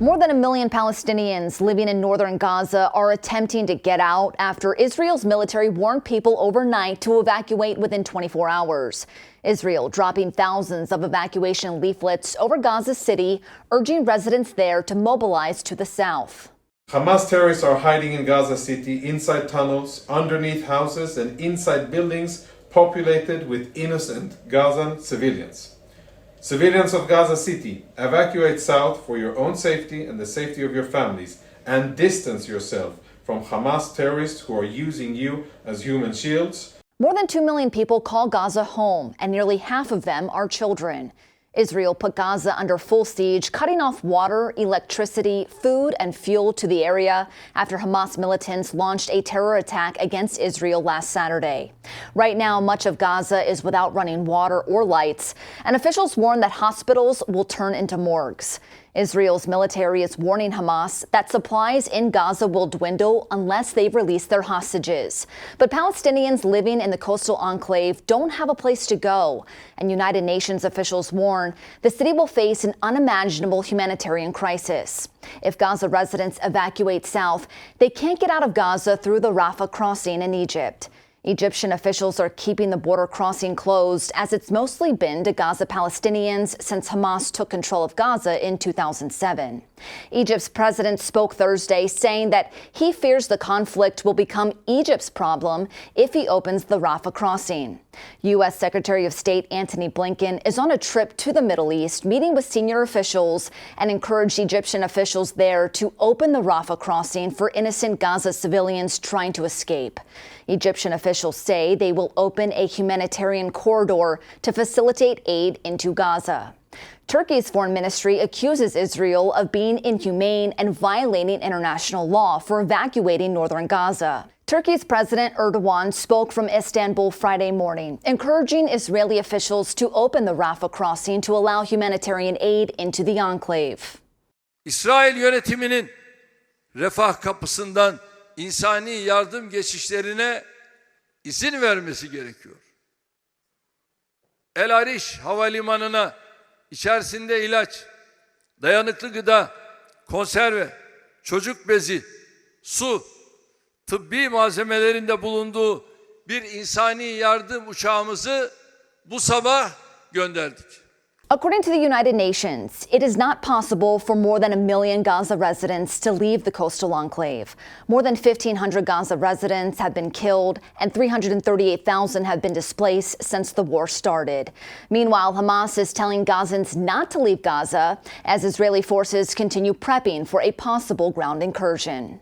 More than 1 million Palestinians living in northern Gaza are attempting to get out after Israel's military warned people overnight to evacuate within 24 hours. Israel dropping thousands of evacuation leaflets over Gaza City, urging residents there to mobilize to the south. Hamas terrorists are hiding in Gaza City, inside tunnels, underneath houses, and inside buildings populated with innocent Gazan civilians. Civilians of Gaza City, evacuate south for your own safety and the safety of your families, and distance yourself from Hamas terrorists who are using you as human shields. More than 2 million people call Gaza home, and nearly half of them are children. Israel put Gaza under full siege, cutting off water, electricity, food, and fuel to the area after Hamas militants launched a terror attack against Israel last Saturday. Right now, much of Gaza is without running water or lights, and officials warn that hospitals will turn into morgues. Israel's military is warning Hamas that supplies in Gaza will dwindle unless they release their hostages. But Palestinians living in the coastal enclave don't have a place to go, and United Nations officials warn the city will face an unimaginable humanitarian crisis. If Gaza residents evacuate south, they can't get out of Gaza through the Rafah crossing in Egypt. Egyptian officials are keeping the border crossing closed as it's mostly been to Gaza Palestinians since Hamas took control of Gaza in 2007. Egypt's president spoke Thursday saying that he fears the conflict will become Egypt's problem if he opens the Rafah crossing. U.S. Secretary of State Antony Blinken is on a trip to the Middle East, meeting with senior officials and encouraged Egyptian officials there to open the Rafah crossing for innocent Gaza civilians trying to escape. Egyptian officials say they will open a humanitarian corridor to facilitate aid into Gaza. Turkey's foreign ministry accuses Israel of being inhumane and violating international law for evacuating northern Gaza. Turkey's President Erdogan spoke from Istanbul Friday morning, encouraging Israeli officials to open the Rafah crossing to allow humanitarian aid into the enclave. İsrail yönetiminin refah kapısından insani yardım geçişlerine izin vermesi gerekiyor. El-Arish havalimanına içerisinde ilaç, dayanıklı gıda, konserve, çocuk bezi, su, tıbbi malzemelerinde bulunduğu bir insani yardım uçağımızı bu sabah gönderdik. According to the United Nations, it is not possible for more than 1 million Gaza residents to leave the coastal enclave. More than 1,500 Gaza residents have been killed and 338,000 have been displaced since the war started. Meanwhile, Hamas is telling Gazans not to leave Gaza as Israeli forces continue prepping for a possible ground incursion.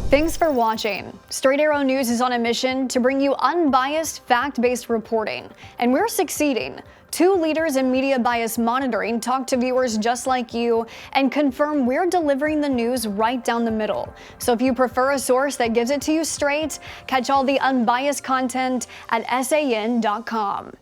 Thanks for watching. Straight Arrow News is on a mission to bring you unbiased, fact-based reporting, and we're succeeding. 2 leaders in media bias monitoring talk to viewers just like you and confirm we're delivering the news right down the middle. So if you prefer a source that gives it to you straight, catch all the unbiased content at san.com.